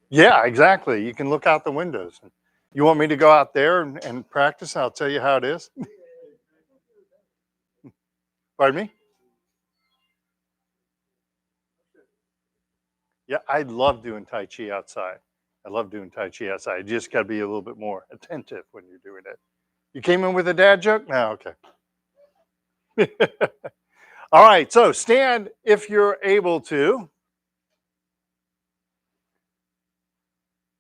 Yeah, exactly. You can look out the windows. You want me to go out there and practice? I'll tell you how it is. Pardon me? Yeah, I love doing Tai Chi outside. I love doing Tai Chi outside. You just got to be a little bit more attentive when you're doing it. You came in with a dad joke? No, okay. All right, so stand if you're able to.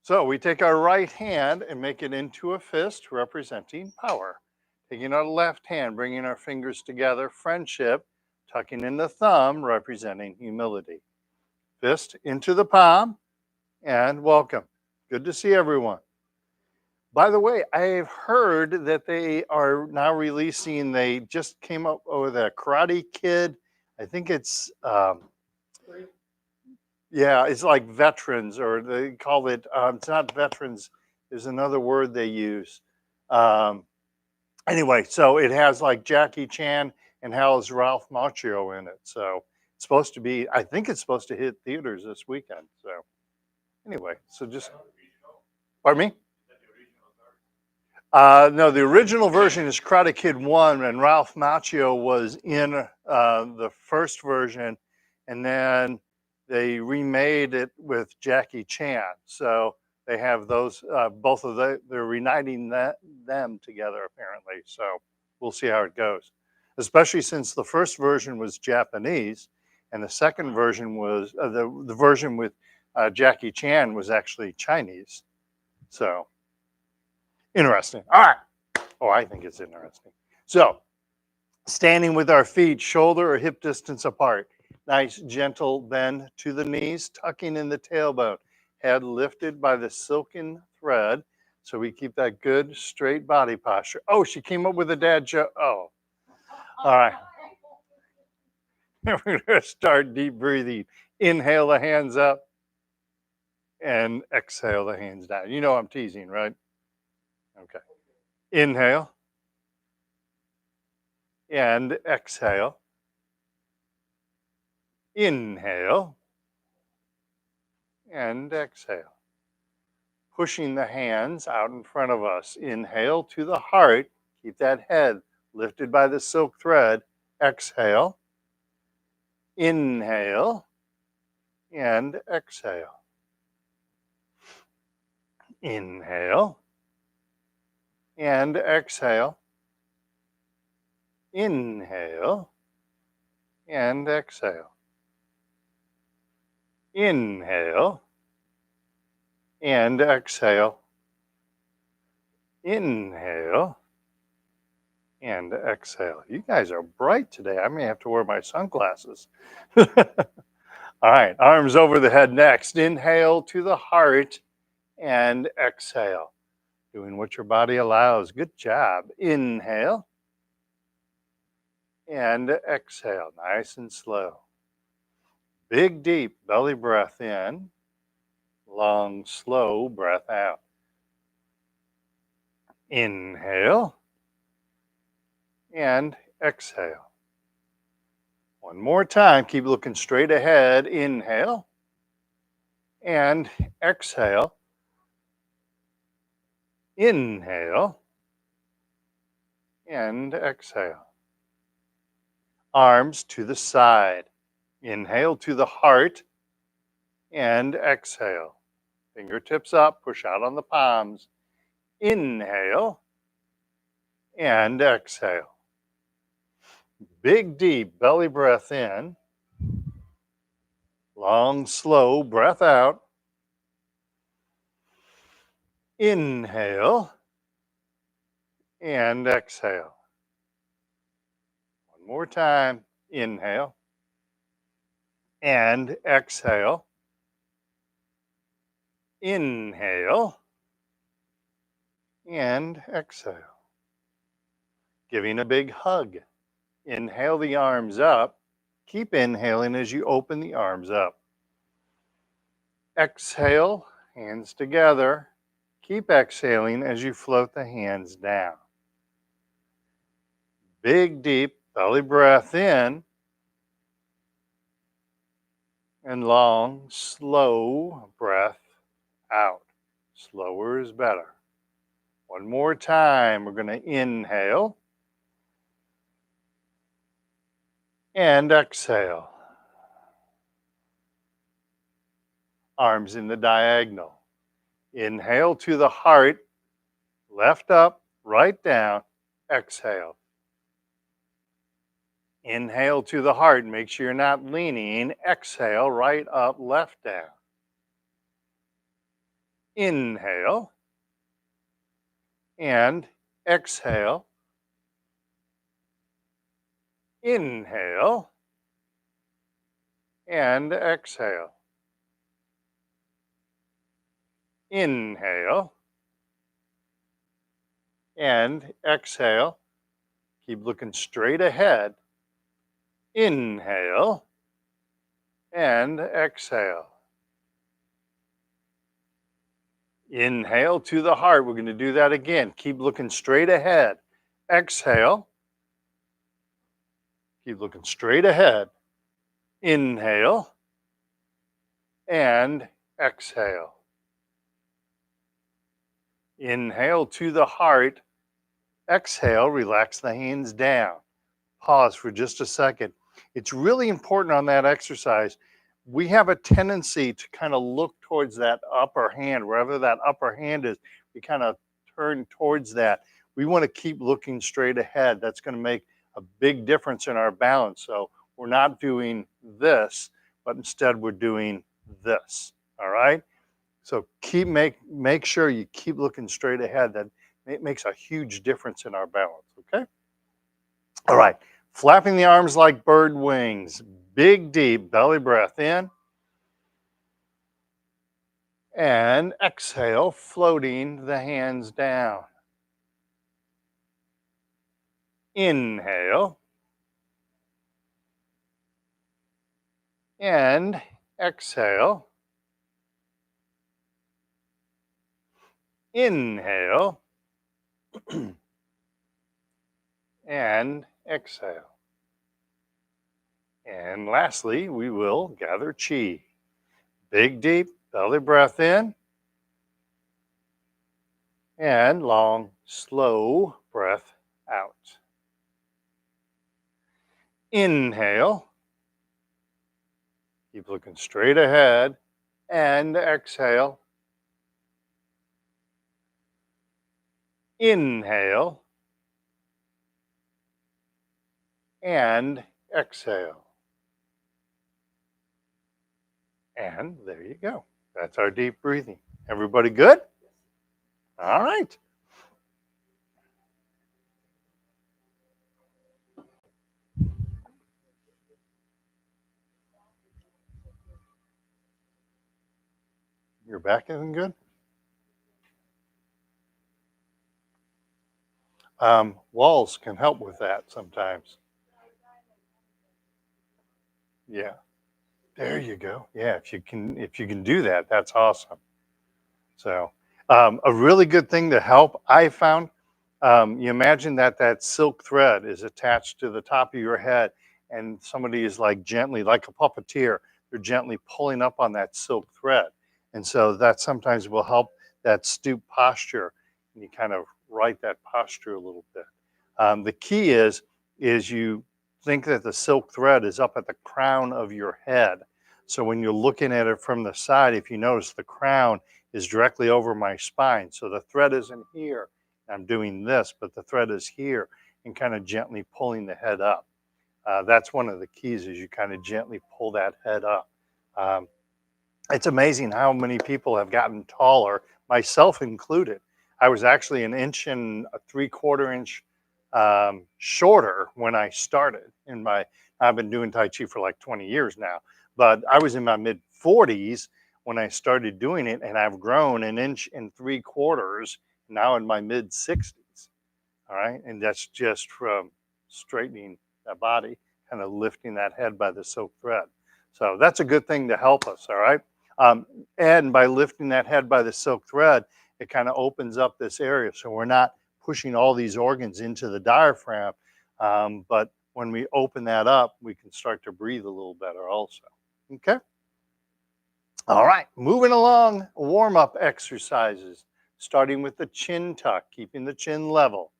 So we take our right hand and make it into a fist representing power. Taking our left hand, bringing our fingers together, friendship, tucking in the thumb, representing humility. Fist into the palm, and welcome. Good to see everyone. By the way, I've heard that they are now releasing, they just came up with a Karate Kid. I think it's, yeah, it's like veterans, or they call it, it's not veterans, there's another word they use. Um, anyway, so it has like Jackie Chan and has Ralph Macchio in it. So it's supposed to be, I think it's supposed to hit theaters this weekend. So anyway, so just, pardon me? No, the original version is Karate Kid 1, and Ralph Macchio was in the first version, and then they remade it with Jackie Chan. So they have those, both of they're reuniting them together apparently. So we'll see how it goes, especially since the first version was Japanese, and the second version was, the version with Jackie Chan was actually Chinese. So interesting. All right. Oh, I think it's interesting. So, standing with our feet shoulder or hip distance apart. Nice gentle bend to the knees, tucking in the tailbone. Head lifted by the silken thread. So we keep that good straight body posture. Oh, she came up with a dad joke. Oh, all right. We're going to start deep breathing. Inhale the hands up and exhale the hands down. You know I'm teasing, right? Okay. Inhale and exhale. Inhale and exhale. Pushing the hands out in front of us. Inhale to the heart. Keep that head lifted by the silk thread. Exhale. Inhale and exhale. Inhale and exhale. Inhale and exhale. Inhale and exhale. Inhale and exhale. You guys are bright today. I may have to wear my sunglasses. All right, arms over the head next. Inhale to the heart and exhale. Doing what your body allows. Good job. Inhale and exhale. Nice and slow. Big, deep belly breath in. Long, slow breath out. Inhale and exhale. One more time. Keep looking straight ahead. Inhale and exhale. Inhale and exhale. Arms to the side. Inhale to the heart and exhale. Fingertips up, push out on the palms. Inhale and exhale. Big, deep belly breath in. Long, slow breath out. Inhale and exhale. One more time. Inhale and exhale. Inhale and exhale. Giving a big hug. Inhale the arms up. Keep inhaling as you open the arms up. Exhale, hands together. Keep exhaling as you float the hands down. Big, deep belly breath in. And long, slow breath out. Slower is better. One more time. We're going to inhale and exhale. Arms in the diagonal. Inhale to the heart, left up, right down, exhale. Inhale to the heart, make sure you're not leaning. Exhale, right up, left down. Inhale and exhale. Inhale and exhale. Inhale and exhale. Keep looking straight ahead. Inhale and exhale. Inhale to the heart. We're going to do that again. Keep looking straight ahead. Exhale. Keep looking straight ahead. Inhale and exhale. Inhale to the heart. Exhale, relax the hands down. Pause for just a second. It's really important on that exercise. We have a tendency to kind of look towards that upper hand, wherever that upper hand is, we kind of turn towards that. We want to keep looking straight ahead. That's going to make a big difference in our balance. So we're not doing this, but instead we're doing this. All right. So make sure you keep looking straight ahead. That it makes a huge difference in our balance. Okay. All right. Flapping the arms like bird wings. Big, deep belly breath in. And exhale, floating the hands down. Inhale. And exhale. Inhale. And exhale. And lastly, we will gather chi. Big, deep belly breath in. And long, slow breath out. Inhale. Keep looking straight ahead. And exhale. Inhale. And exhale. And there you go. That's our deep breathing. Everybody good? All right. Your back isn't good? Walls can help with that sometimes. Yeah. There you go. Yeah, if you can do that, that's awesome. So, a really good thing to help I found. You imagine that silk thread is attached to the top of your head, and somebody is like gently, like a puppeteer, they're gently pulling up on that silk thread, and so that sometimes will help that stoop posture, and you kind of right that posture a little bit. The key is you think that the silk thread is up at the crown of your head. So when you're looking at it from the side, if you notice the crown is directly over my spine. So the thread isn't here. I'm doing this, but the thread is here and kind of gently pulling the head up. That's one of the keys is you kind of gently pull that head up. Um, it's amazing how many people have gotten taller, myself included. I was actually an inch and a 3/4 inch shorter when I started in my, I've been doing Tai Chi for like 20 years now, but I was in my mid 40s when I started doing it, and I've grown an inch and 3/4 now in my mid 60s. All right. And that's just from straightening that body, kind of lifting that head by the silk thread. So that's a good thing to help us. All right. Um, and by lifting that head by the silk thread, it kind of opens up this area. So we're not pushing all these organs into the diaphragm. But when we open that up, we can start to breathe a little better also. Okay. All right, moving along, warm-up exercises, starting with the chin tuck, keeping the chin level.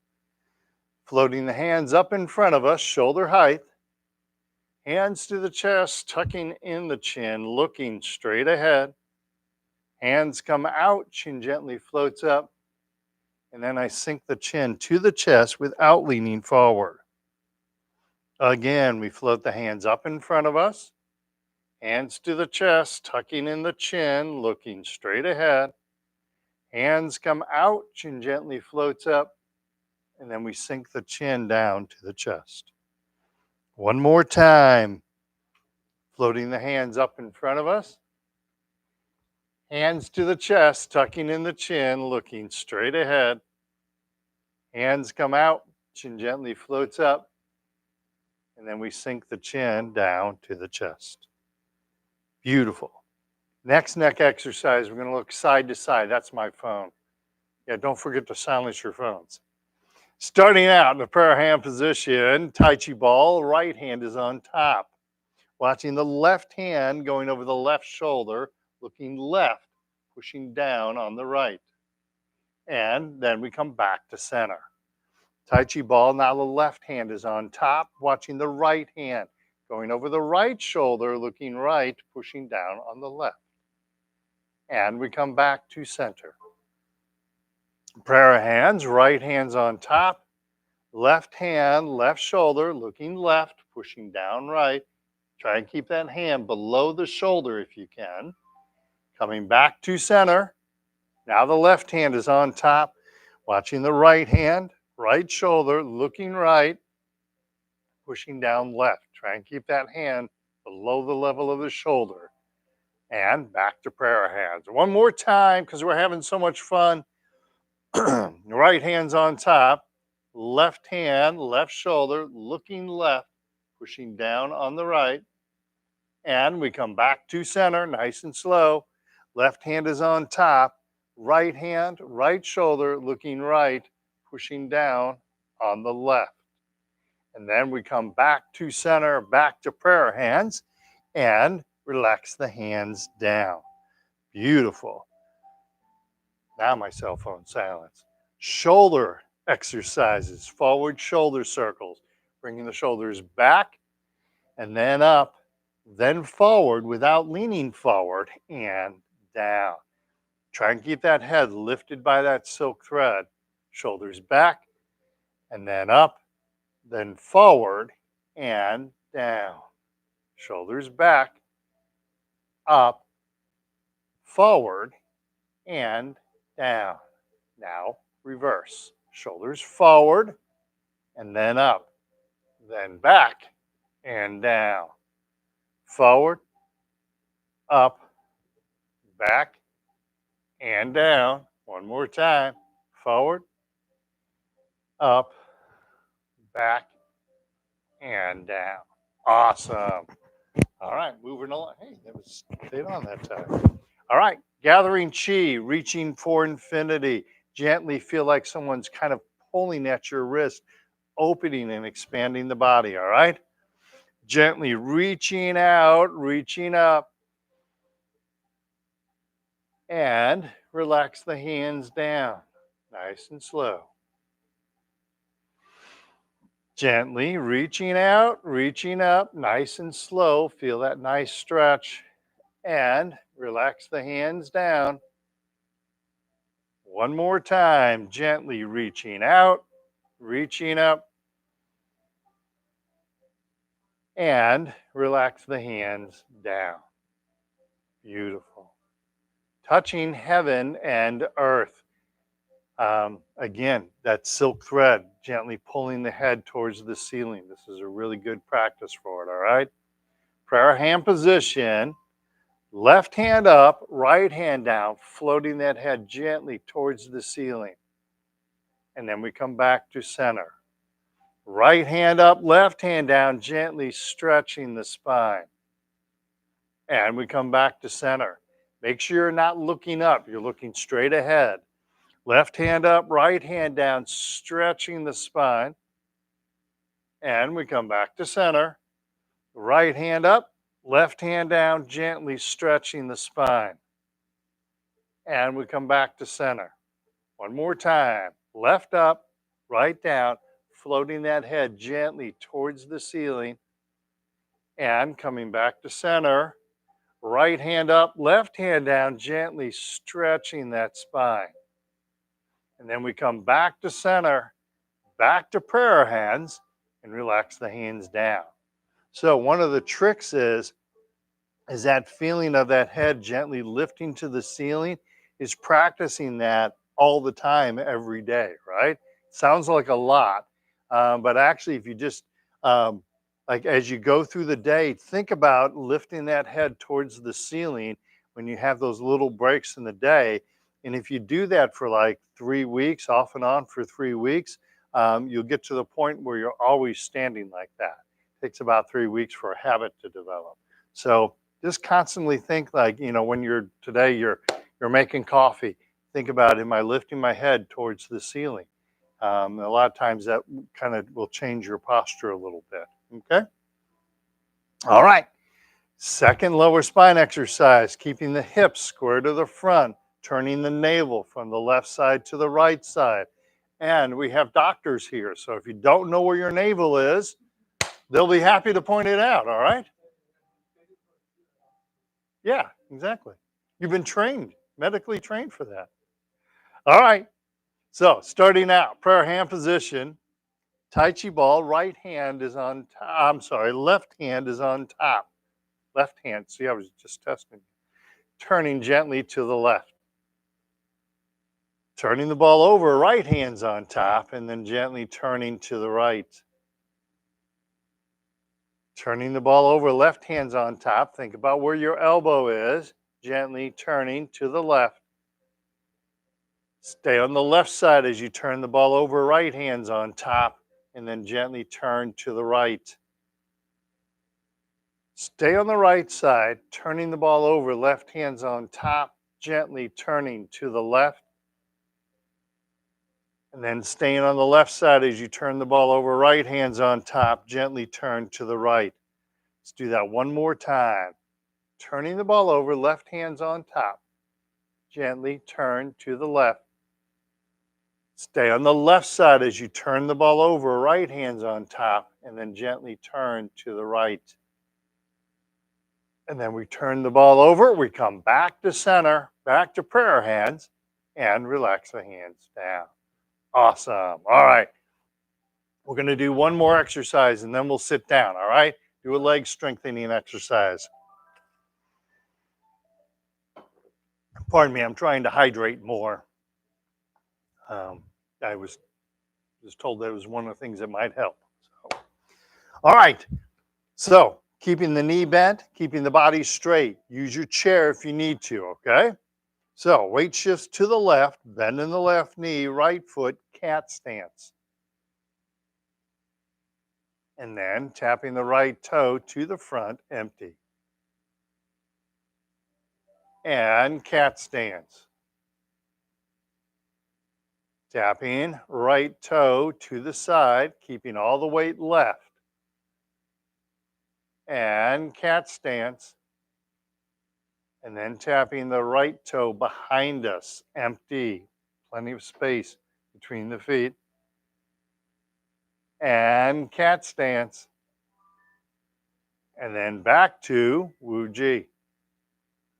Floating the hands up in front of us, shoulder height. Hands to the chest, tucking in the chin, looking straight ahead. Hands come out, chin gently floats up. And then I sink the chin to the chest without leaning forward. Again, we float the hands up in front of us. Hands to the chest, tucking in the chin, looking straight ahead. Hands come out, chin gently floats up. And then we sink the chin down to the chest. One more time. Floating the hands up in front of us. Hands to the chest, tucking in the chin, looking straight ahead. Hands come out, chin gently floats up. And then we sink the chin down to the chest. Beautiful. Next neck exercise, we're going to look side to side. That's my phone. Yeah, don't forget to silence your phones. Starting out in the prayer hand position, Tai Chi ball, right hand is on top. Watching the left hand going over the left shoulder, looking left, pushing down on the right. And then we come back to center. Tai Chi ball, now the left hand is on top, watching the right hand going over the right shoulder, looking right, pushing down on the left. And we come back to center. Prayer hands, right hand's on top, left hand, left shoulder, looking left, pushing down right. Try and keep that hand below the shoulder if you can. Coming back to center. Now the left hand is on top, watching the right hand, right shoulder, looking right, pushing down left. Try and keep that hand below the level of the shoulder. And back to prayer hands. One more time, because we're having so much fun. Right hand's on top, left hand, left shoulder, looking left, pushing down on the right. And we come back to center, nice and slow. Left hand is on top, right hand, right shoulder, looking right, pushing down on the left. And then we come back to center, back to prayer hands, and relax the hands down. Beautiful. Now my cell phone silence. Shoulder exercises, forward shoulder circles, bringing the shoulders back and then up, then forward without leaning forward and down. Try and keep that head lifted by that silk thread. Shoulders back and then up, then forward and down. Shoulders back, up, forward, and down. Now reverse. Shoulders forward and then up, then back and down. Forward, up, back, and down. One more time. Forward, up, back, and down. Awesome. All right, moving along. Hey, that was stayed on that time. All right, gathering chi, reaching for infinity. Gently feel like someone's kind of pulling at your wrist, opening and expanding the body, all right? Gently reaching out, reaching up, and relax the hands down, nice and slow. Gently reaching out, reaching up, nice and slow. Feel that nice stretch, and relax the hands down. One more time, gently reaching out, reaching up, and relax the hands down. Beautiful. Touching heaven and earth. Again, that silk thread, gently pulling the head towards the ceiling. This is a really good practice for it, all right? Prayer hand position. Left hand up, right hand down, floating that head gently towards the ceiling. And then we come back to center. Right hand up, left hand down, gently stretching the spine. And we come back to center. Make sure you're not looking up, you're looking straight ahead. Left hand up, right hand down, stretching the spine. And we come back to center. Right hand up, Left hand down, gently stretching the spine. And we come back to center. One more time. Left up, right down, floating that head gently towards the ceiling. And coming back to center. Right hand up, left hand down, gently stretching that spine. And then we come back to center, back to prayer hands, and relax the hands down. So one of the tricks is that feeling of that head gently lifting to the ceiling is practicing that all the time, every day, right? Sounds like a lot, but actually, if you just um, like as you go through the day, think about lifting that head towards the ceiling when you have those little breaks in the day. And if you do that for like 3 weeks, off and on for 3 weeks, you'll get to the point where you're always standing like that. It takes about 3 weeks for a habit to develop. So just constantly think like, when you're making coffee, think about, am I lifting my head towards the ceiling? A lot of times that kind of will change your posture a little bit. Okay. All right. Second lower spine exercise, keeping the hips square to the front, turning the navel from the left side to the right side. And we have doctors here. So if you don't know where your navel is, they'll be happy to point it out. All right. Yeah, exactly. You've been trained, medically trained for that. All right. So starting out, prayer hand position, Tai Chi ball, right hand is on top. I'm sorry, left hand is on top. Left hand. See, I was just testing. Turning gently to the left. Turning the ball over, right hand's on top, and then gently turning to the right. Turning the ball over, left hand's on top. Think about where your elbow is. Gently turning to the left. Stay on the left side as you turn the ball over, right hand's on top, and then gently turn to the right. Stay on the right side, turning the ball over, left hand's on top, gently turning to the left. And then staying on the left side as you turn the ball over, right hand's on top, gently turn to the right. Let's do that one more time. Turning the ball over, left hand's on top, gently turn to the left. Stay on the left side as you turn the ball over, right hand's on top, and then gently turn to the right. And then we turn the ball over, we come back to center, back to prayer hands, and relax the hands down. Awesome. All right. We're going to do one more exercise and then we'll sit down. All right. Do a leg strengthening exercise. Pardon me, I'm trying to hydrate more. I was told that was one of the things that might help. So. All right. So, keeping the knee bent, keeping the body straight. Use your chair if you need to, okay? So, weight shifts to the left, bend in the left knee, right foot, cat stance. And then tapping the right toe to the front, empty. And cat stance. Tapping right toe to the side, keeping all the weight left. And cat stance. And then tapping the right toe behind us, empty. Plenty of space between the feet. And cat stance. And then back to Wu Ji.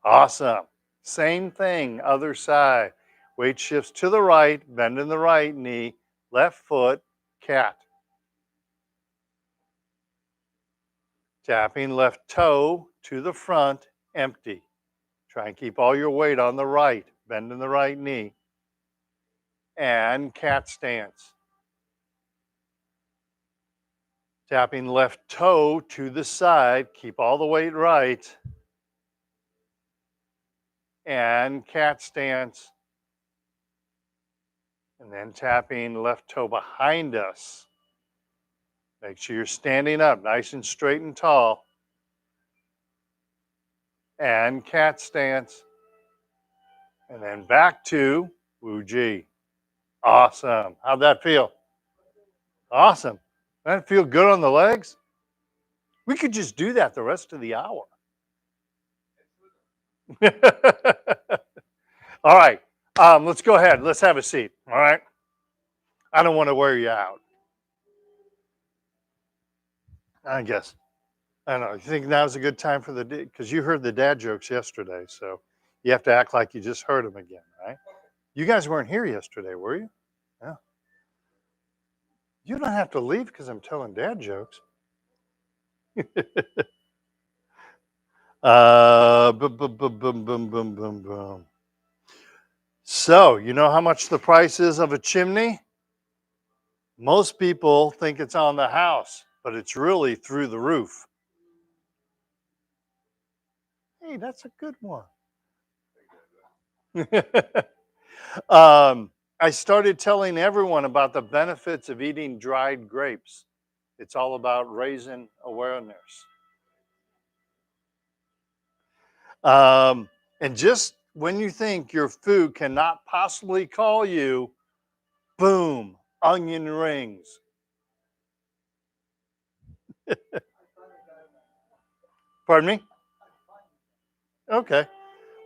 Awesome. Same thing, other side. Weight shifts to the right, bend in the right knee, left foot, cat. Tapping left toe to the front, empty. Try and keep all your weight on the right, bend in the right knee. And cat stance. Tapping left toe to the side, keep all the weight right. And cat stance. And then tapping left toe behind us. Make sure you're standing up nice and straight and tall. And cat stance. And then back to Wu Ji. Awesome. How'd that feel? Awesome. That feel good on the legs? We could just do that the rest of the hour. All right. Let's go ahead. Let's have a seat. All right. I don't want to wear you out. I guess. I don't know. You think now's a good time for the because you heard the dad jokes yesterday, so you have to act like you just heard them again, right? You guys weren't here yesterday, were you? Yeah. You don't have to leave because I'm telling dad jokes. Boom, boom, boom, boom, boom, boom, boom, boom. So, you know how much the price is of a chimney? Most people think it's on the house, but it's really through the roof. Hey, that's a good one. I started telling everyone about the benefits of eating dried grapes. It's all about raising awareness. Um, and just when you think your food cannot possibly call you, boom, onion rings. Pardon me? Okay.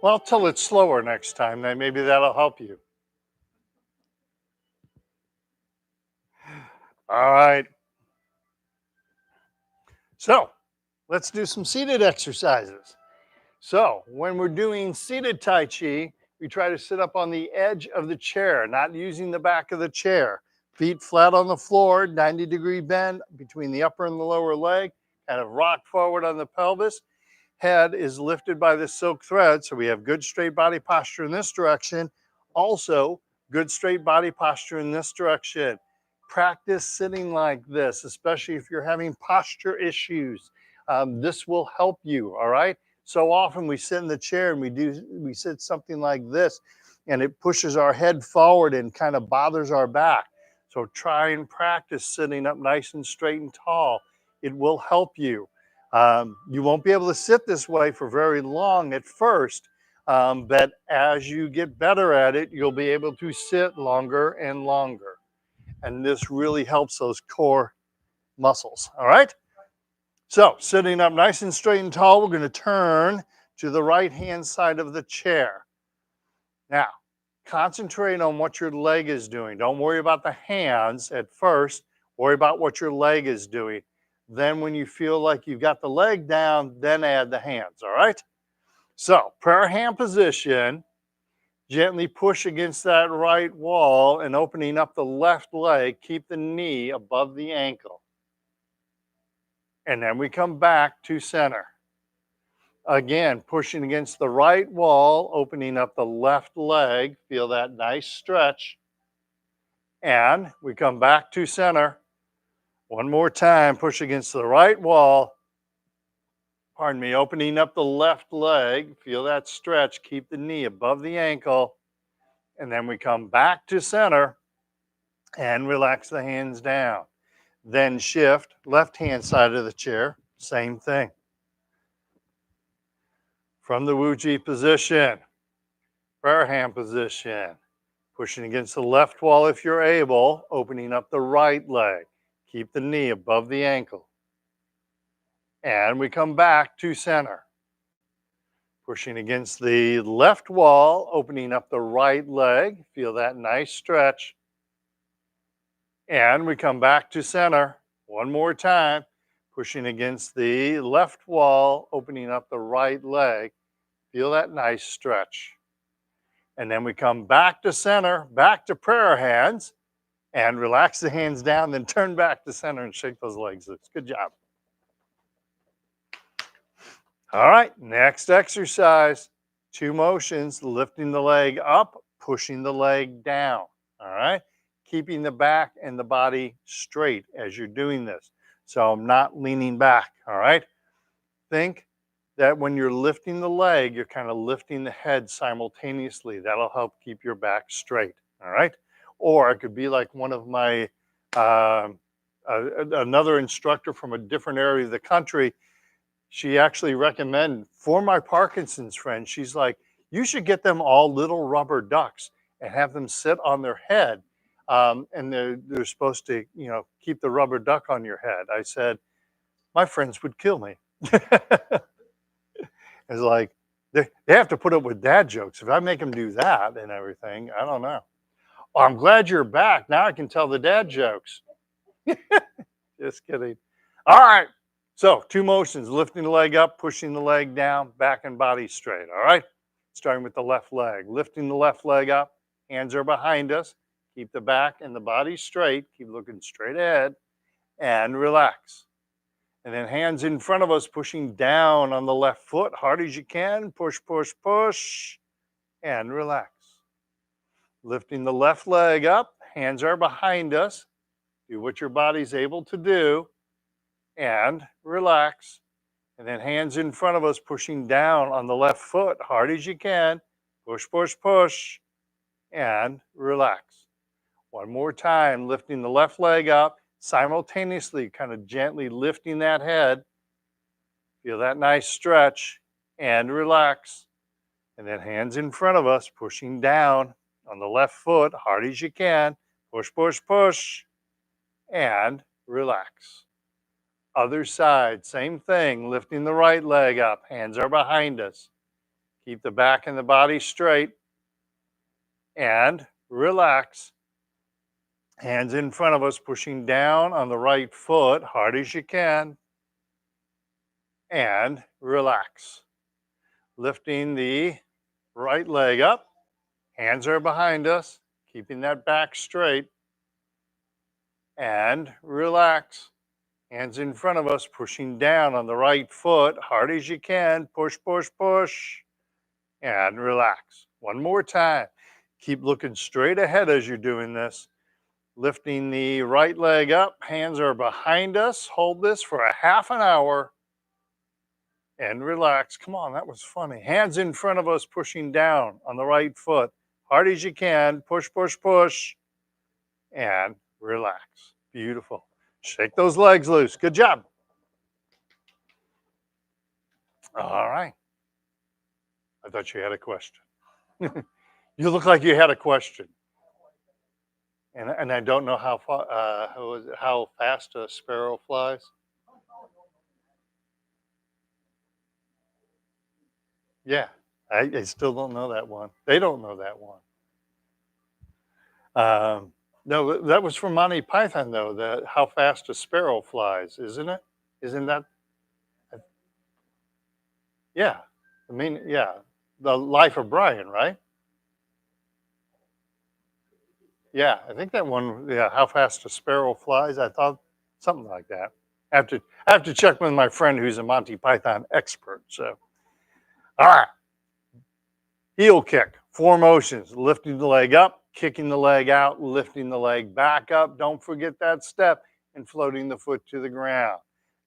Well, tell it slower next time, then maybe that'll help you. All right. So let's do some seated exercises. So when we're doing seated Tai Chi, we try to sit up on the edge of the chair, not using the back of the chair. Feet flat on the floor, 90-degree bend between the upper and the lower leg, kind of rock forward on the pelvis. Head is lifted by the silk thread, so we have good straight body posture in this direction. Also, good straight body posture in this direction. Practice sitting like this, especially if you're having posture issues. This will help you, all right? So often we sit in the chair and we sit something like this, and it pushes our head forward and kind of bothers our back. So try and practice sitting up nice and straight and tall. It will help you. You won't be able to sit this way for very long at first, but as you get better at it, you'll be able to sit longer and longer. And this really helps those core muscles. All right. So sitting up nice and straight and tall, we're going to turn to the right hand side of the chair. Now, concentrate on what your leg is doing. Don't worry about the hands at first. Worry about what your leg is doing. Then when you feel like you've got the leg down, then add the hands, all right? So prayer hand position, gently push against that right wall and opening up the left leg, keep the knee above the ankle. And then we come back to center. Again, pushing against the right wall, opening up the left leg, feel that nice stretch. And we come back to center. One more time, push against the right wall. Pardon me, opening up the left leg. Feel that stretch. Keep the knee above the ankle. And then we come back to center and relax the hands down. Then shift, left hand side of the chair. Same thing. From the Wuji position, prayer hand position. Pushing against the left wall if you're able, opening up the right leg. Keep the knee above the ankle. And we come back to center. Pushing against the left wall, opening up the right leg. Feel that nice stretch. And we come back to center. One more time. Pushing against the left wall, opening up the right leg. Feel that nice stretch. And then we come back to center, back to prayer hands, and relax the hands down, then turn back to center and shake those legs loose. Good job. All right, next exercise. 2 motions, lifting the leg up, pushing the leg down. All right, keeping the back and the body straight as you're doing this. So I'm not leaning back. All right, think that when you're lifting the leg, you're kind of lifting the head simultaneously. That'll help keep your back straight. All right, or it could be like one of my another instructor from a different area of the country. She actually recommended for my Parkinson's friend, she's like, you should get them all little rubber ducks and have them sit on their head. And they're supposed to, you know, keep the rubber duck on your head. I said, my friends would kill me. It's like, They have to put up with dad jokes. If I make them do that and everything, I don't know. Oh, I'm glad you're back. Now I can tell the dad jokes. Just kidding. All right. So 2 motions, lifting the leg up, pushing the leg down, back and body straight. All right. Starting with the left leg, lifting the left leg up, hands are behind us. Keep the back and the body straight. Keep looking straight ahead and relax. And then hands in front of us, pushing down on the left foot, hard as you can. Push, push, push, and relax. Lifting the left leg up, hands are behind us. Do what your body's able to do and relax. And then hands in front of us, pushing down on the left foot, hard as you can. Push, push, push, and relax. One more time, lifting the left leg up, simultaneously kind of gently lifting that head. Feel that nice stretch and relax. And then hands in front of us, pushing down on the left foot, hard as you can. Push, push, push, and relax. Other side, same thing, lifting the right leg up. Hands are behind us. Keep the back and the body straight and relax. Hands in front of us, pushing down on the right foot, hard as you can, and relax. Lifting the right leg up. Hands are behind us, keeping that back straight, and relax. Hands in front of us, pushing down on the right foot, hard as you can. Push, push, push, and relax. One more time. Keep looking straight ahead as you're doing this. Lifting the right leg up, hands are behind us. Hold this for a half an hour and relax. Come on, that was funny. Hands in front of us, pushing down on the right foot, hard as you can. Push, push, push, and relax. Beautiful. Shake those legs loose. Good job. All right. I thought you had a question. You look like you had a question. And I don't know how far, how fast a sparrow flies. Yeah, I still don't know that one. They don't know that one. No, that was from Monty Python, though. That how fast a sparrow flies, isn't it? Isn't that? Yeah, I mean, yeah, the Life of Brian, right? Yeah, I think that one. Yeah, how fast a sparrow flies. I thought something like that. I have to check with my friend who's a Monty Python expert. So, all right. Heel kick, 4 motions, lifting the leg up, kicking the leg out, lifting the leg back up. Don't forget that step and floating the foot to the ground.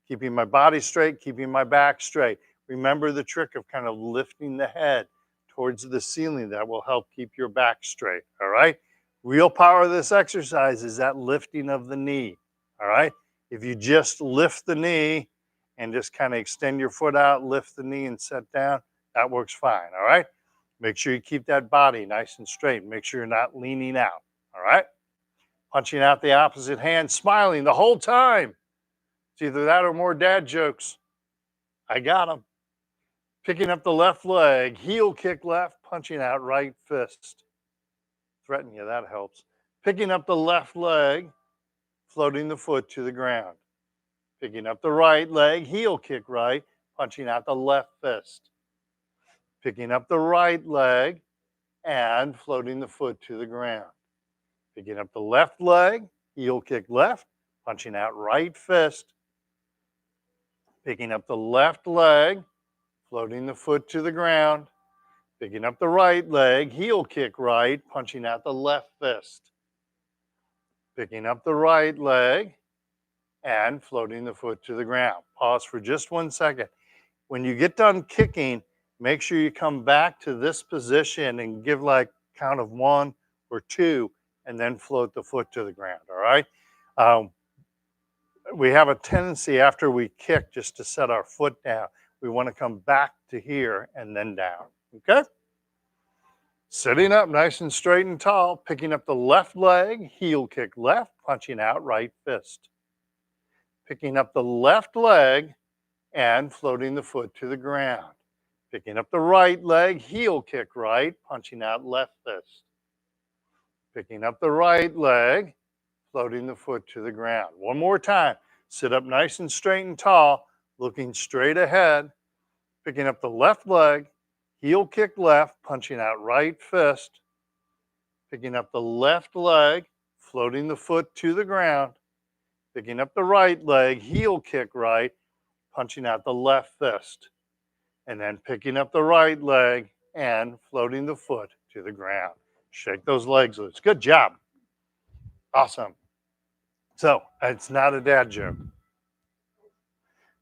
Keeping my body straight, keeping my back straight. Remember the trick of kind of lifting the head towards the ceiling. That will help keep your back straight, all right? Real power of this exercise is that lifting of the knee, all right? If you just lift the knee and just kind of extend your foot out, lift the knee and set down, that works fine, all right? Make sure you keep that body nice and straight. Make sure you're not leaning out. All right? Punching out the opposite hand, smiling the whole time. It's either that or more dad jokes. I got them. Picking up the left leg, heel kick left, punching out right fist. Threaten you, that helps. Picking up the left leg, floating the foot to the ground. Picking up the right leg, heel kick right, punching out the left fist. Picking up the right leg, and floating the foot to the ground. Picking up the left leg, heel kick left, punching out right fist. Picking up the left leg, floating the foot to the ground. Picking up the right leg, heel kick right, punching out the left fist. Picking up the right leg and floating the foot to the ground. Pause for just 1 second. When you get done kicking, make sure you come back to this position and give like count of 1 or 2 and then float the foot to the ground, all right? We have a tendency after we kick just to set our foot down. We want to come back to here and then down, okay? Sitting up nice and straight and tall, picking up the left leg, heel kick left, punching out right fist. Picking up the left leg and floating the foot to the ground. Picking up the right leg, heel kick right, punching out left fist. Picking up the right leg, floating the foot to the ground. One more time. Sit up nice and straight and tall, looking straight ahead. Picking up the left leg, heel kick left, punching out right fist. Picking up the left leg, floating the foot to the ground. Picking up the right leg, heel kick right, punching out the left fist. And then picking up the right leg and floating the foot to the ground. Shake those legs loose. Good job. Awesome. So it's not a dad joke.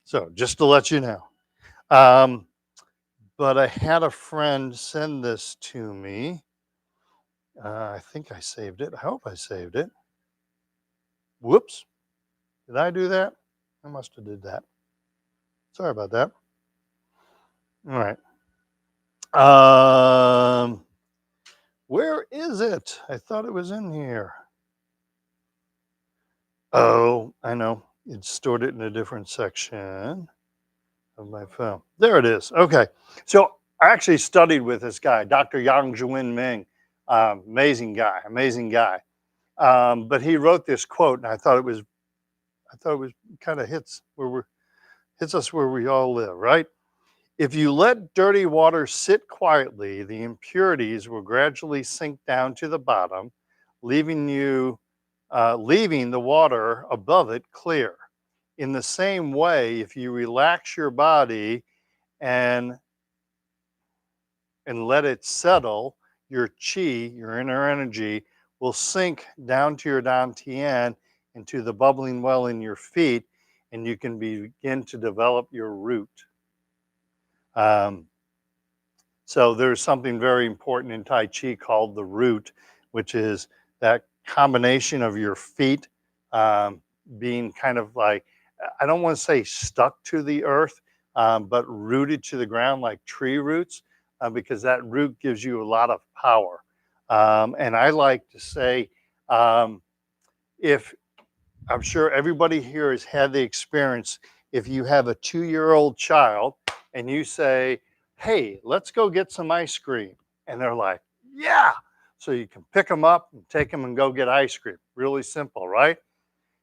So just to let you know. But I had a friend send this to me. I think I saved it. I hope I saved it. Whoops. Did I do that? I must have did that. Sorry about that. All right. Where is it? I thought it was in here. Oh, I know. It stored it in a different section of my phone. There it is. Okay. So I actually studied with this guy, Dr. Yang Zhuin Ming. Amazing guy, amazing guy. But he wrote this quote, and I thought it was kind of hits us where we all live, right? If you let dirty water sit quietly, the impurities will gradually sink down to the bottom, leaving the water above it clear. In the same way, if you relax your body and let it settle, your chi, your inner energy, will sink down to your dantian and to the bubbling well in your feet, and you can begin to develop your root. So there's something very important in Tai Chi called the root, which is that combination of your feet being kind of like, I don't want to say stuck to the earth, but rooted to the ground like tree roots, because that root gives you a lot of power. And I like to say, if I'm sure everybody here has had the experience, if you have a 2-year-old child and you say, hey, let's go get some ice cream. And they're like, yeah. So you can pick them up and take them and go get ice cream. Really simple, right?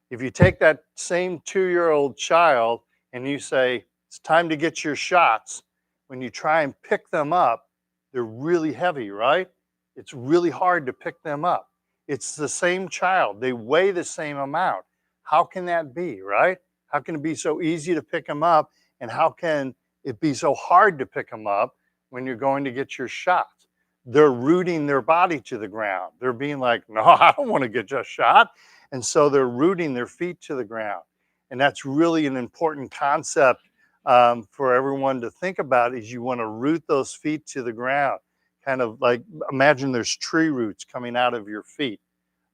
If you take that same 2-year-old child and you say, it's time to get your shots, when you try and pick them up, they're really heavy, right? It's really hard to pick them up. It's the same child. They weigh the same amount. How can that be, right? How can it be so easy to pick them up? And how can it be so hard to pick them up when you're going to get your shots? They're rooting their body to the ground. They're being like, no, I don't want to get just shot. And so they're rooting their feet to the ground. And that's really an important concept for everyone to think about, is you want to root those feet to the ground. Kind of like, imagine there's tree roots coming out of your feet.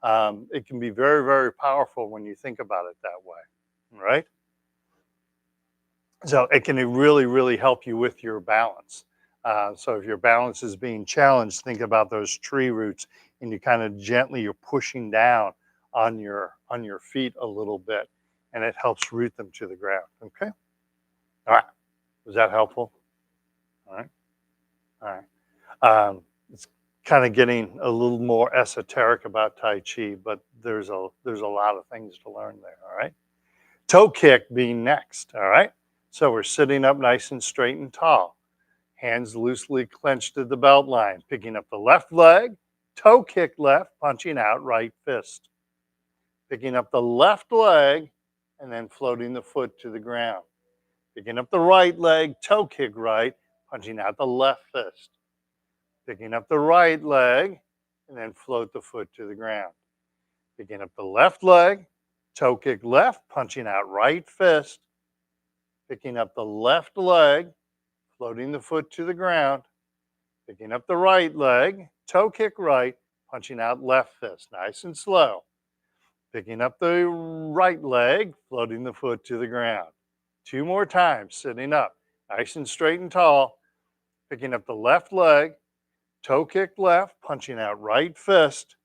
It can be very, very powerful when you think about it that way, right? So it can really, really help you with your balance. So if your balance is being challenged, think about those tree roots, and you kind of gently, you're pushing down on your feet a little bit, and it helps root them to the ground. Okay. All right. Was that helpful? All right. All right. It's kind of getting a little more esoteric about Tai Chi, but there's a lot of things to learn there. All right. Toe kick being next. All right. So we're sitting up nice and straight and tall. Hands loosely clenched to the belt line. Picking up the left leg, toe kick left, punching out right fist. Picking up the left leg and then floating the foot to the ground. Picking up the right leg, toe kick right, punching out the left fist. Picking up the right leg and then float the foot to the ground. Picking up the left leg, toe kick left, punching out right fist. Picking up the left leg, floating the foot to the ground. Picking up the right leg, toe kick right, punching out left fist, nice and slow. Picking up the right leg, floating the foot to the ground. 2 more times, sitting up, nice and straight and tall. Picking up the left leg, toe kick left, punching out right fist.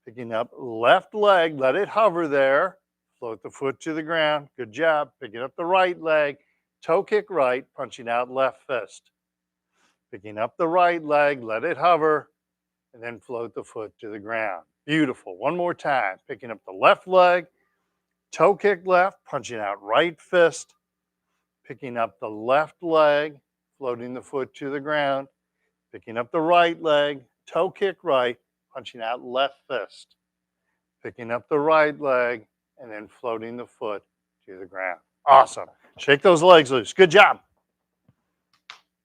Picking up left leg, let it hover there. Float the foot to the ground. Good job. Picking up the right leg, toe kick right, punching out left fist. Picking up the right leg, let it hover, and then float the foot to the ground. Beautiful. One more time. Picking up the left leg, toe kick left, punching out right fist, picking up the left leg, floating the foot to the ground, picking up the right leg, toe kick right, punching out left fist, picking up the right leg, and then floating the foot to the ground. Awesome. Shake those legs loose. Good job.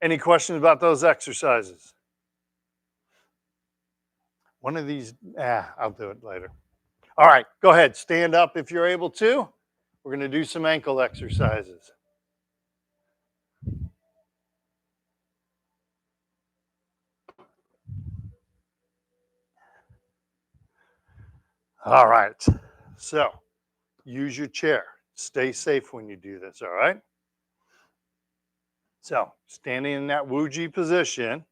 Any questions about those exercises? One of these, I'll do it later. All right, go ahead. Stand up if you're able to. We're going to do some ankle exercises. All right. So use your chair. Stay safe when you do this, all right? So standing in that Wuji position,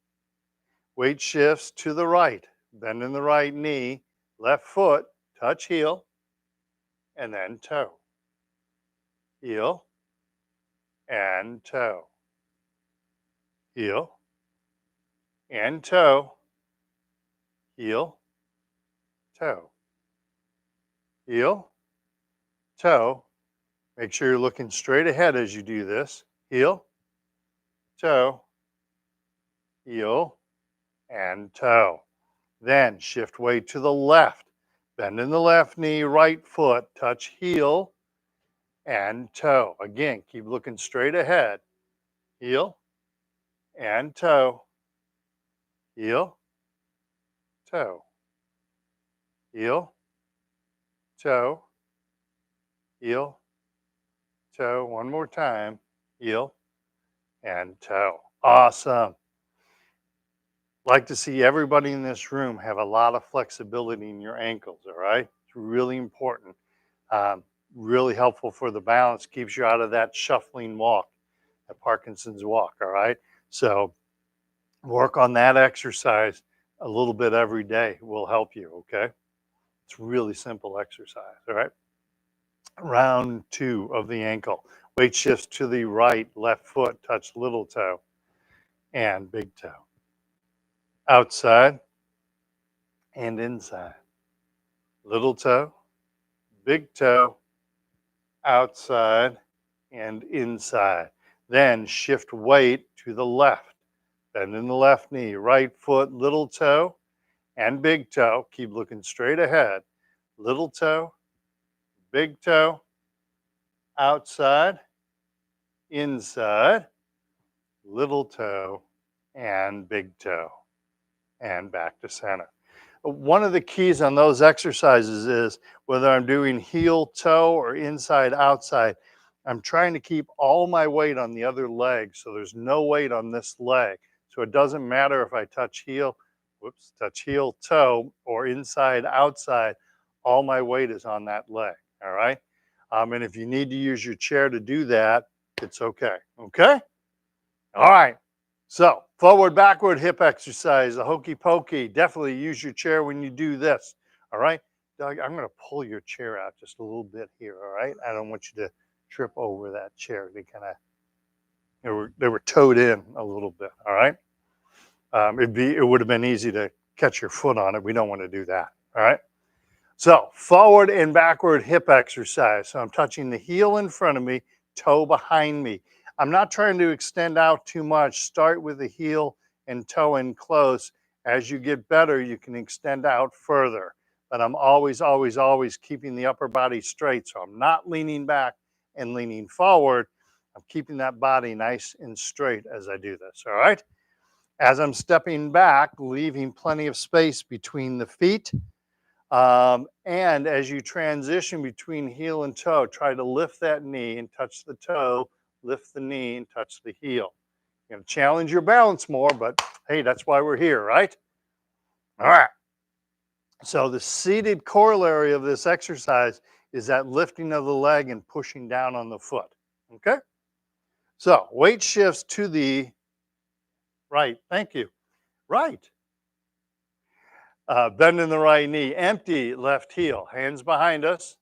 weight shifts to the right, bending the right knee, left foot, touch heel, and then toe. Heel and toe. Heel and toe. Heel, toe. Heel, toe. Make sure you're looking straight ahead as you do this. Heel, toe, heel, and toe. Then shift weight to the left. Bend in the left knee, right foot, touch heel and toe. Again, keep looking straight ahead. Heel and toe, heel, toe, heel, toe, heel, toe. One more time. Heel and toe. Awesome. Like to see everybody in this room have a lot of flexibility in your ankles, all right? It's really important. Really helpful for the balance, keeps you out of that shuffling walk, that Parkinson's walk, all right? So work on that exercise a little bit every day will help you, okay? It's really simple exercise, all right? Round 2 of the ankle. Weight shifts to the right, left foot, touch little toe and big toe. Outside and inside. Little toe, big toe, outside and inside. Then shift weight to the left. Bend in the left knee, right foot, little toe and big toe. Keep looking straight ahead. Little toe, big toe, outside, inside, little toe and big toe, and back to center. One of the keys on those exercises is whether I'm doing heel, toe, or inside, outside, I'm trying to keep all my weight on the other leg so there's no weight on this leg. So it doesn't matter if I touch heel, touch heel, toe, or inside, outside, all my weight is on that leg, all right? And if you need to use your chair to do that, it's okay, okay? All right. So forward, backward hip exercise, the hokey pokey. Definitely use your chair when you do this. All right. Doug, I'm going to pull your chair out just a little bit here. All right. I don't want you to trip over that chair. They kind of, they were towed in a little bit. All right. It would have been easy to catch your foot on it. We don't want to do that. All right. So forward and backward hip exercise. So I'm touching the heel in front of me, toe behind me. I'm not trying to extend out too much. Start with the heel and toe in close. As you get better, you can extend out further. But I'm always, always, always keeping the upper body straight. So I'm not leaning back and leaning forward. I'm keeping that body nice and straight as I do this, all right? As I'm stepping back, leaving plenty of space between the feet. And as you transition between heel and toe, try to lift that knee and touch the toe, lift the knee and touch the heel. You're going to challenge your balance more, but hey, that's why we're here, right? All right. So the seated corollary of this exercise is that lifting of the leg and pushing down on the foot, okay? So weight shifts to the right. Thank you. Right. Bend in the right knee, empty left heel, hands behind us,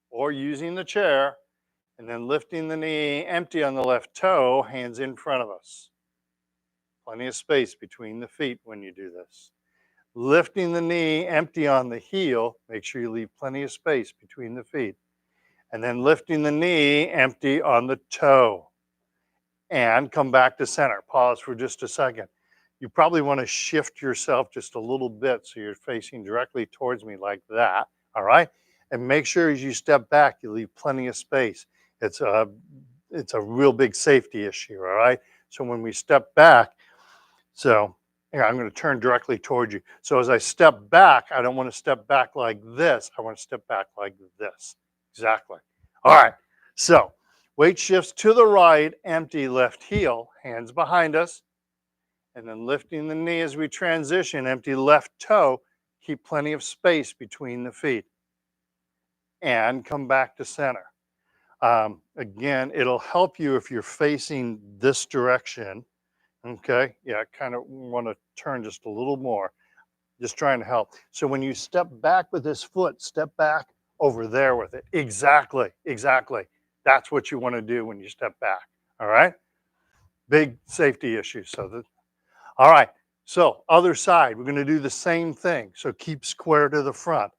or using the chair, and then lifting the knee, empty on the left toe, hands in front of us. plenty of space between the feet when you do this. Lifting the knee, empty on the heel, make sure you leave plenty of space between the feet. And then lifting the knee, empty on the toe. And come back to center. Pause for just a second. You probably want to shift yourself just a little bit so you're facing directly towards me like that, all right? And make sure as you step back, you leave plenty of space. It's a real big safety issue, all right? So when we step back, so here, I'm going to turn directly towards you. So as I step back, I don't want to step back like this. I want to step back like this. Exactly. All right. So weight shifts to the right, empty left heel, hands behind us. And then lifting the knee as we transition, empty left toe. Keep plenty of space between the feet. And come back to center. Again, it'll help you if you're facing this direction. Okay, yeah, I kind of want to turn just a little more, just trying to help. So when you step back with this foot, step back over there with it. Exactly, exactly. That's what you want to do when you step back, all right? Big safety issue. All right, so other side, we're going to do the same thing. So keep square to the front.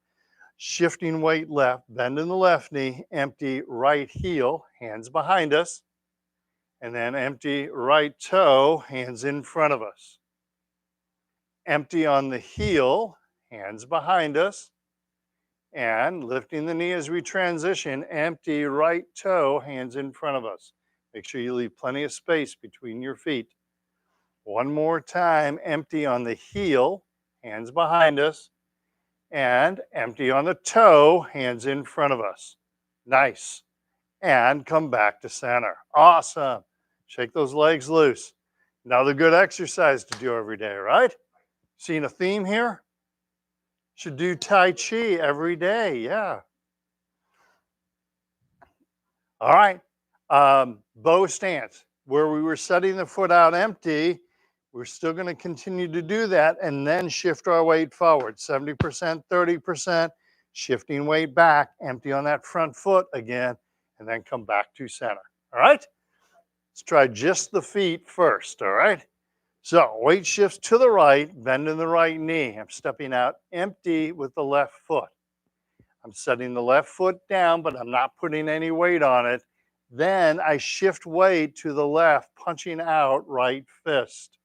Shifting weight left, bend in the left knee, empty right heel, hands behind us. And then empty right toe, hands in front of us. Empty on the heel, hands behind us. And lifting the knee as we transition, empty right toe, hands in front of us. Make sure you leave plenty of space between your feet. One more time, empty on the heel, hands behind us. And empty on the toe, hands in front of us. Nice. And come back to center. Awesome. Shake those legs loose. Another good exercise to do every day, right? Seeing a theme here? Should do Tai Chi every day, yeah. All right, bow stance. Where we were setting the foot out empty, we're still gonna continue to do that and then shift our weight forward, 70%, 30%, shifting weight back, empty on that front foot again, and then come back to center, all right? Let's try just the feet first, all right? So weight shifts to the right, bend in the right knee. I'm stepping out empty with the left foot. I'm setting the left foot down, but I'm not putting any weight on it. Then I shift weight to the left, punching out right fist.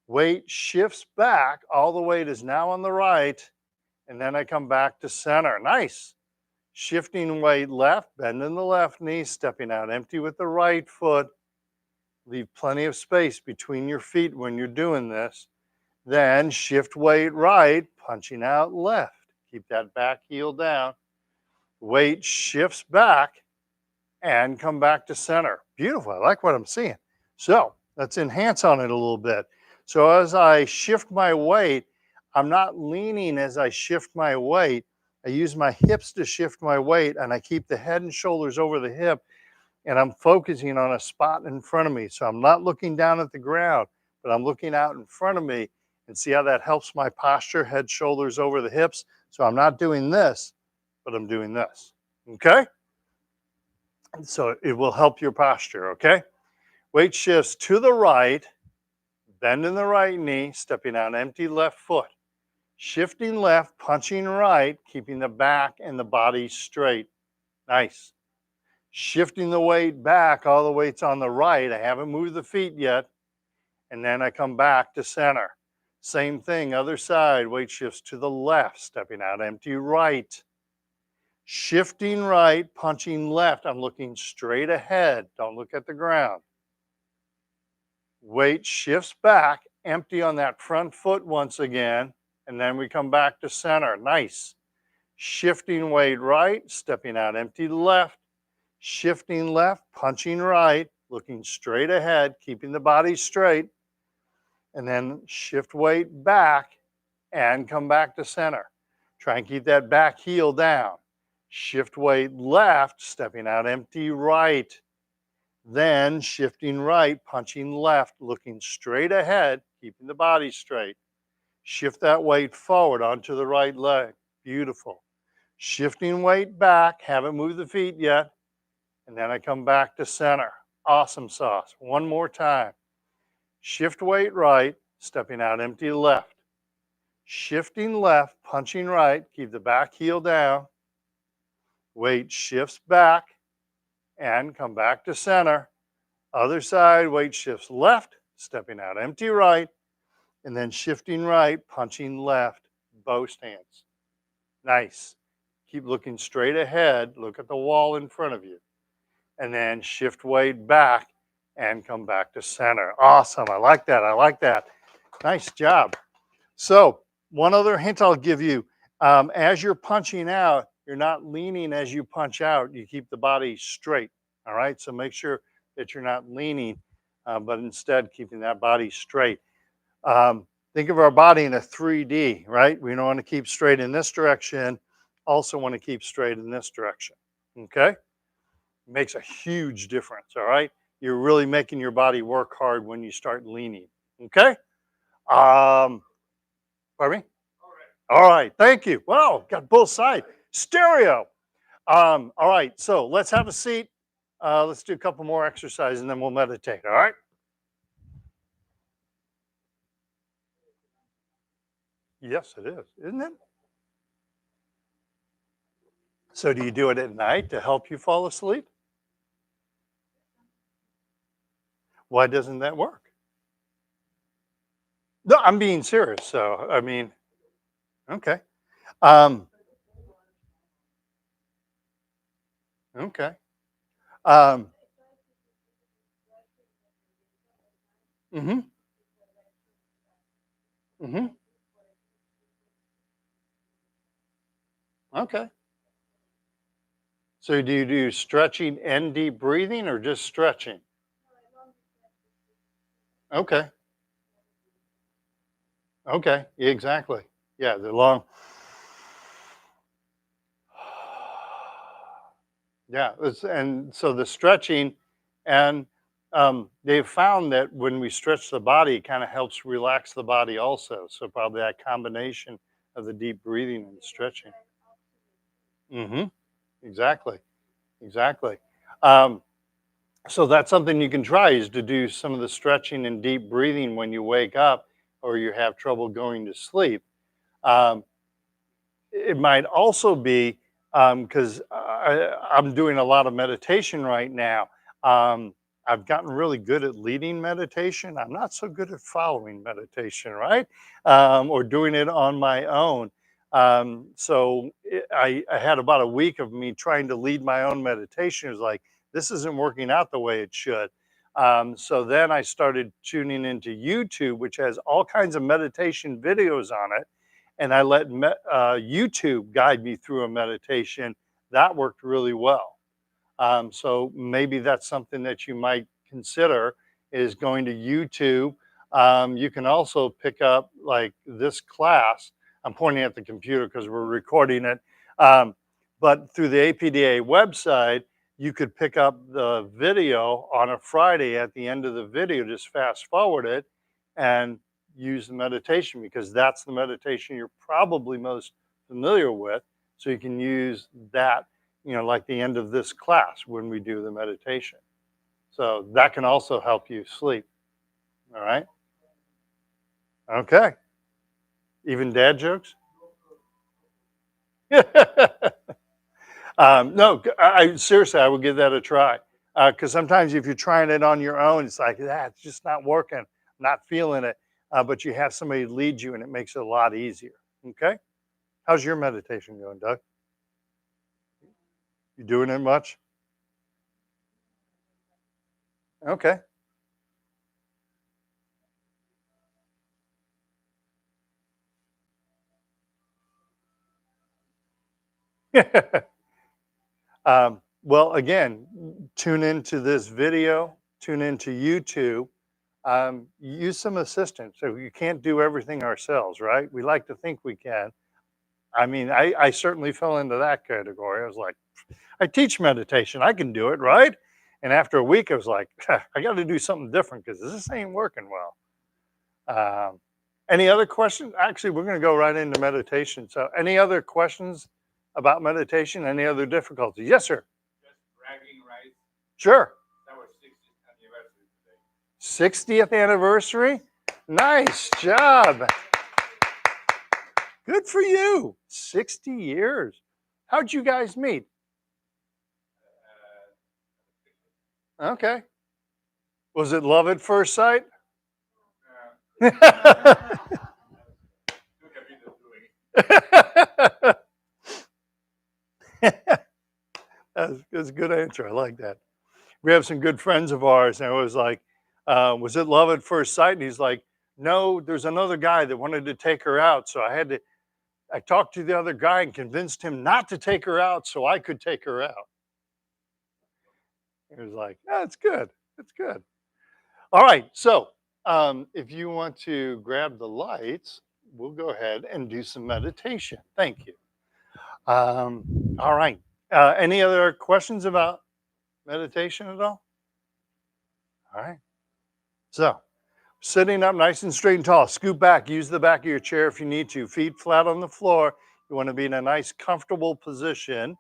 Weight shifts back, all the weight is now on the right, and then I come back to center. Nice. Shifting weight left, bending the left knee, stepping out empty with the right foot. Leave plenty of space between your feet when you're doing this. Then shift weight right, punching out left. Keep that back heel down. Weight shifts back and come back to center. Beautiful. I like what I'm seeing. So let's enhance on it a little bit. So as I shift my weight, I'm not leaning as I shift my weight. I use my hips to shift my weight and I keep the head and shoulders over the hip and I'm focusing on a spot in front of me. So I'm not looking down at the ground, but I'm looking out in front of me and see how that helps my posture, head, shoulders over the hips. So I'm not doing this, but I'm doing this, okay? So it will help your posture, okay? Weight shifts to the right, bend in the right knee, stepping out empty left foot. Shifting left, punching right, keeping the back and the body straight. Nice. Shifting the weight back, all the weight's on the right. I haven't moved the feet yet. And then I come back to center. Same thing, other side, weight shifts to the left, stepping out empty right. Shifting right, punching left. I'm looking straight ahead. Don't look at the ground. Weight shifts back, empty on that front foot once again. And then we come back to center. Nice. Shifting weight right, stepping out empty left. Shifting left, punching right, looking straight ahead, keeping the body straight. And then shift weight back and come back to center. Try and keep that back heel down. Shift weight left, stepping out empty right. Then shifting right, punching left, looking straight ahead, keeping the body straight. Shift that weight forward onto the right leg. Beautiful. Shifting weight back, haven't moved the feet yet. And then I come back to center. Awesome sauce. One more time. Shift weight right, stepping out empty left. Shifting left, punching right, keep the back heel down. Weight shifts back and come back to center. Other side, weight shifts left, stepping out empty right, and then shifting right, punching left, bow stance. Nice. Keep looking straight ahead, look at the wall in front of you, and then shift weight back and come back to center. Awesome. I like that. I like that. Nice job. So, one other hint I'll give you, as you're punching out, you're not leaning as you punch out. You keep the body straight. All right. So, make sure that you're not leaning, but instead keeping that body straight. Think of our body in a 3D, right? We don't want to keep straight in this direction, also want to keep straight in this direction. Okay. Makes a huge difference. All right. You're really making your body work hard when you start leaning. Okay. Pardon me? All right. Thank you. Wow. Got both sides. Stereo. All right. So let's have a seat. Let's do a couple more exercises and then we'll meditate. All right. Yes, it is. Isn't it? So do you do it at night to help you fall asleep? Why doesn't that work? No, I'm being serious. So, I mean, okay. Um, okay. Um, mm-hmm, mm-hmm. Okay. So do you do stretching and deep breathing or just stretching? Okay. Okay. Exactly. Yeah, the long. Yeah, and so the stretching, and they've found that when we stretch the body, it kind of helps relax the body also. So probably that combination of the deep breathing and stretching. Mm-hmm. Exactly. Exactly. Um, so that's something you can try is to do some of the stretching and deep breathing when you wake up or you have trouble going to sleep. Um, it might also be because I'm doing a lot of meditation right now. Um, I've gotten really good at leading meditation. I'm not so good at following meditation, right? Or doing it on my own. I had about a week of me trying to lead my own meditation. It was like, this isn't working out the way it should. So then I started tuning into YouTube, which has all kinds of meditation videos on it, and I let YouTube guide me through a meditation. That worked really well. So maybe that's something that you might consider is going to YouTube. You can also pick up like this class. I'm pointing at the computer because we're recording it. Um, but through the APDA website, you could pick up the video on a Friday at the end of the video, just fast forward it and use the meditation because that's the meditation you're probably most familiar with. So you can use that, like the end of this class when we do the meditation. So that can also help you sleep. All right. Okay. Even dad jokes? No, seriously, I would give that a try. Because sometimes if you're trying it on your own, it's like, it's just not working, not feeling it. But you have somebody lead you and it makes it a lot easier. Okay. How's your meditation going, Doug? You doing it much? Okay. Well, again, tune into this video, tune into YouTube, use some assistance. So you can't do everything ourselves, right? We like to think we can. I mean, I certainly fell into that category. I was like, I teach meditation, I can do it, right? And after a week, I was like, I got to do something different because this ain't working well. Um, any other questions? Actually, we're going to go right into meditation. So, any other questions about meditation? Any other difficulties? Yes, sir. Sure. 60th anniversary? Nice job. Good for you. 60 years. How'd you guys meet? Okay. Was it love at first sight? That's a good answer. I like that. We have some good friends of ours, and it was like, was it love at first sight? And he's like, no, there's another guy that wanted to take her out. So I talked to the other guy and convinced him not to take her out so I could take her out. He was like, that's good. That's good. All right. So if you want to grab the lights, we'll go ahead and do some meditation. Thank you. All right. Any other questions about meditation at all? All right. So, sitting up nice and straight and tall, scoot back, use the back of your chair if you need to, feet flat on the floor. You want to be in a nice, comfortable position.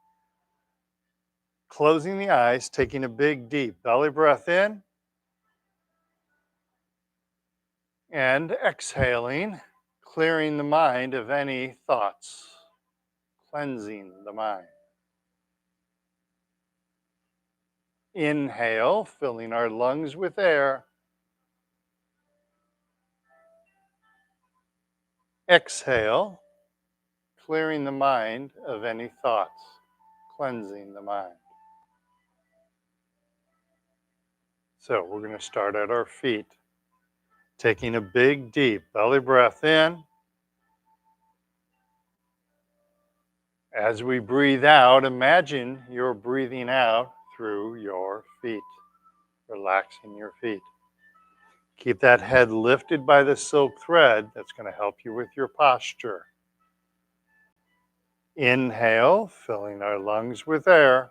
Closing the eyes, taking a big, deep belly breath in, and exhaling, clearing the mind of any thoughts, cleansing the mind. Inhale, filling our lungs with air. Exhale, clearing the mind of any thoughts, cleansing the mind. So we're going to start at our feet. Taking a big, deep belly breath in. As we breathe out, imagine you're breathing out through your feet, relaxing your feet. Keep that head lifted by the silk thread. That's going to help you with your posture. Inhale, filling our lungs with air.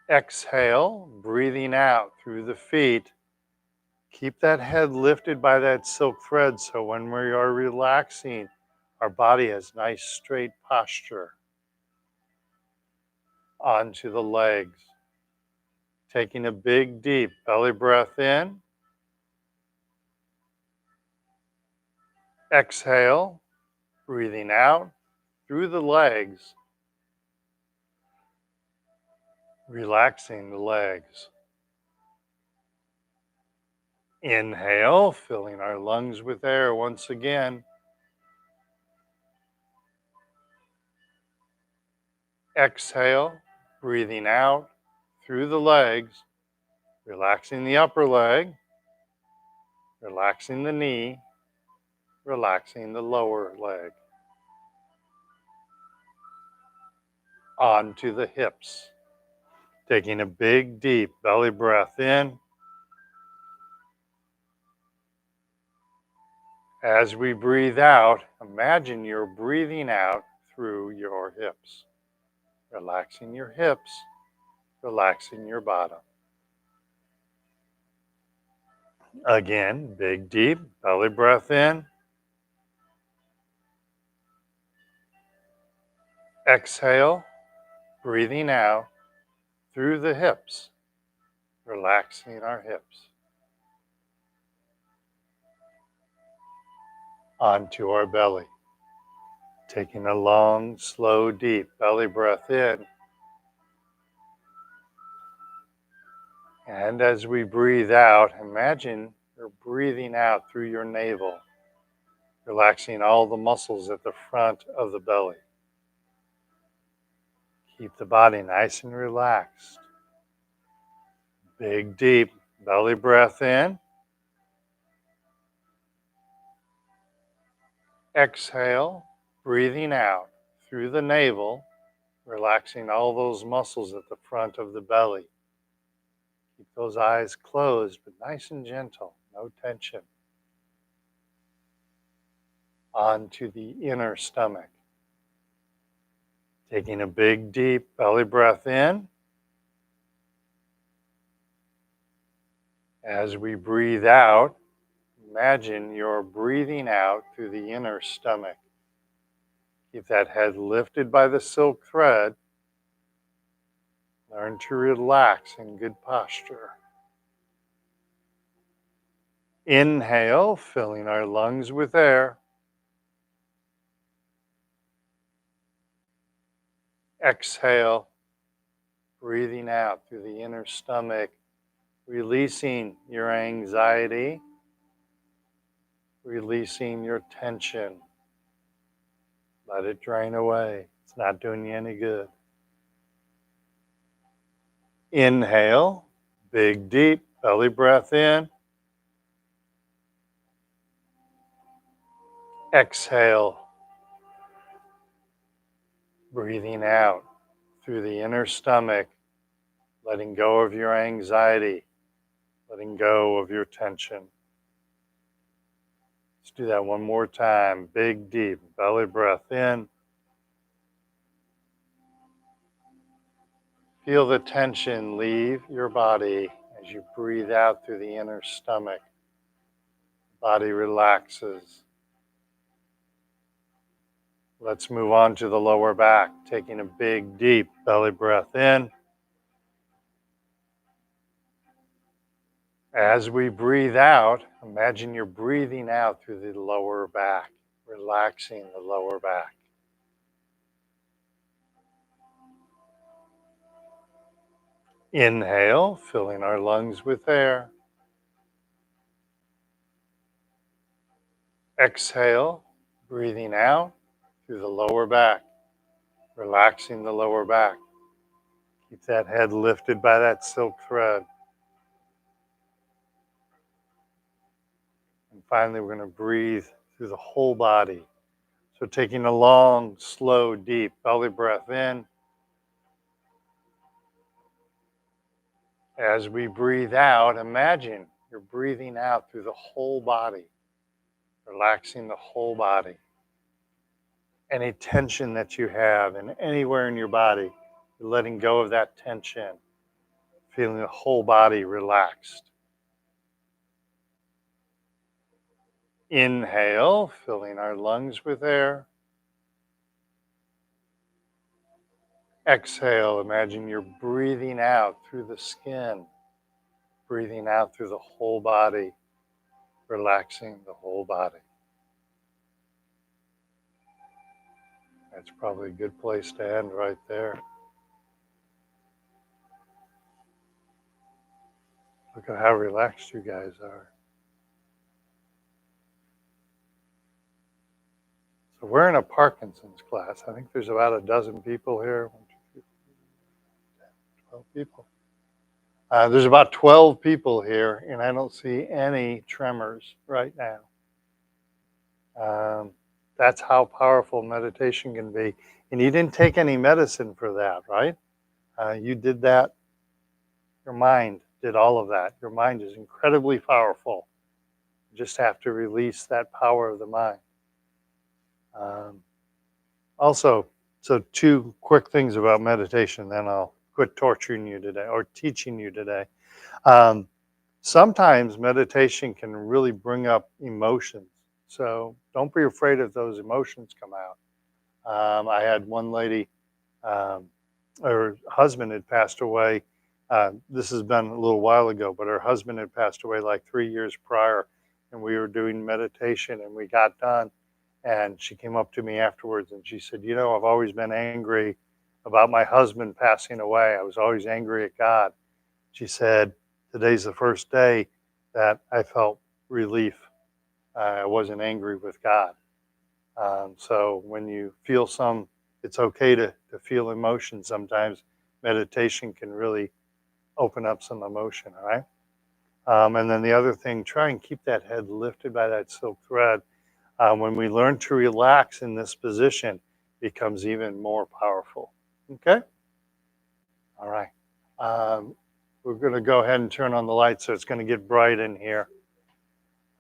Exhale, breathing out through the feet. Keep that head lifted by that silk thread so when we are relaxing, our body has nice straight posture. Onto the legs. Taking a big, deep belly breath in. Exhale, breathing out through the legs, relaxing the legs. Inhale, filling our lungs with air once again. Exhale, breathing out through the legs, relaxing the upper leg, relaxing the knee, relaxing the lower leg. Onto the hips. Taking a big, deep belly breath in. As we breathe out, imagine you're breathing out through your hips. Relaxing your hips, relaxing your bottom. Again, big, deep belly breath in. Exhale, breathing out through the hips, relaxing our hips. Onto our belly. Taking a long, slow, deep belly breath in. And as we breathe out, imagine you're breathing out through your navel, relaxing all the muscles at the front of the belly. Keep the body nice and relaxed. Big, deep belly breath in. Exhale, breathing out through the navel, relaxing all those muscles at the front of the belly. Keep those eyes closed, but nice and gentle, no tension. Onto the inner stomach. Taking a big, deep belly breath in. As we breathe out, imagine you're breathing out through the inner stomach. Keep that head lifted by the silk thread. Learn to relax in good posture. Inhale, filling our lungs with air. Exhale, breathing out through the inner stomach, releasing your anxiety, releasing your tension. Let it drain away. It's not doing you any good. Inhale, big, deep belly breath in. Exhale, breathing out through the inner stomach, letting go of your anxiety, letting go of your tension. Let's do that one more time. Big, deep belly breath in. Feel the tension leave your body as you breathe out through the inner stomach. Body relaxes. Let's move on to the lower back, taking a big, deep belly breath in. As we breathe out, imagine you're breathing out through the lower back, relaxing the lower back. Inhale, filling our lungs with air. Exhale, breathing out through the lower back, relaxing the lower back. Keep that head lifted by that silk thread. And finally, we're going to breathe through the whole body. So taking a long, slow, deep belly breath in. As we breathe out, imagine you're breathing out through the whole body, relaxing the whole body. Any tension that you have and anywhere in your body, you're letting go of that tension, feeling the whole body relaxed. Inhale, filling our lungs with air. Exhale, imagine you're breathing out through the skin, breathing out through the whole body, relaxing the whole body. That's probably a good place to end right there. Look at how relaxed you guys are. So we're in a Parkinson's class. I think there's about a dozen people here. 1, 2, 3, 4, 12 people. There's about 12 people here, and I don't see any tremors right now. That's how powerful meditation can be. And you didn't take any medicine for that, right? You did that. Your mind did all of that. Your mind is incredibly powerful. You just have to release that power of the mind. Also, so 2 quick things about meditation, then I'll quit torturing you today or teaching you today. Sometimes meditation can really bring up emotions. So don't be afraid if those emotions come out. I had one lady, her husband had passed away. This has been a little while ago, but her husband had passed away like 3 years prior, and we were doing meditation and we got done. And she came up to me afterwards and she said, you know, I've always been angry about my husband passing away. I was always angry at God. She said, today's the first day that I felt relief. I wasn't angry with God. So when you feel it's okay to feel emotion sometimes. Meditation can really open up some emotion, all right? And then the other thing, try and keep that head lifted by that silk thread. When we learn to relax in this position, it becomes even more powerful. Okay? All right. We're going to go ahead and turn on the light so it's going to get bright in here.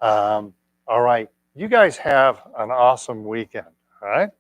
All right. You guys have an awesome weekend. All right?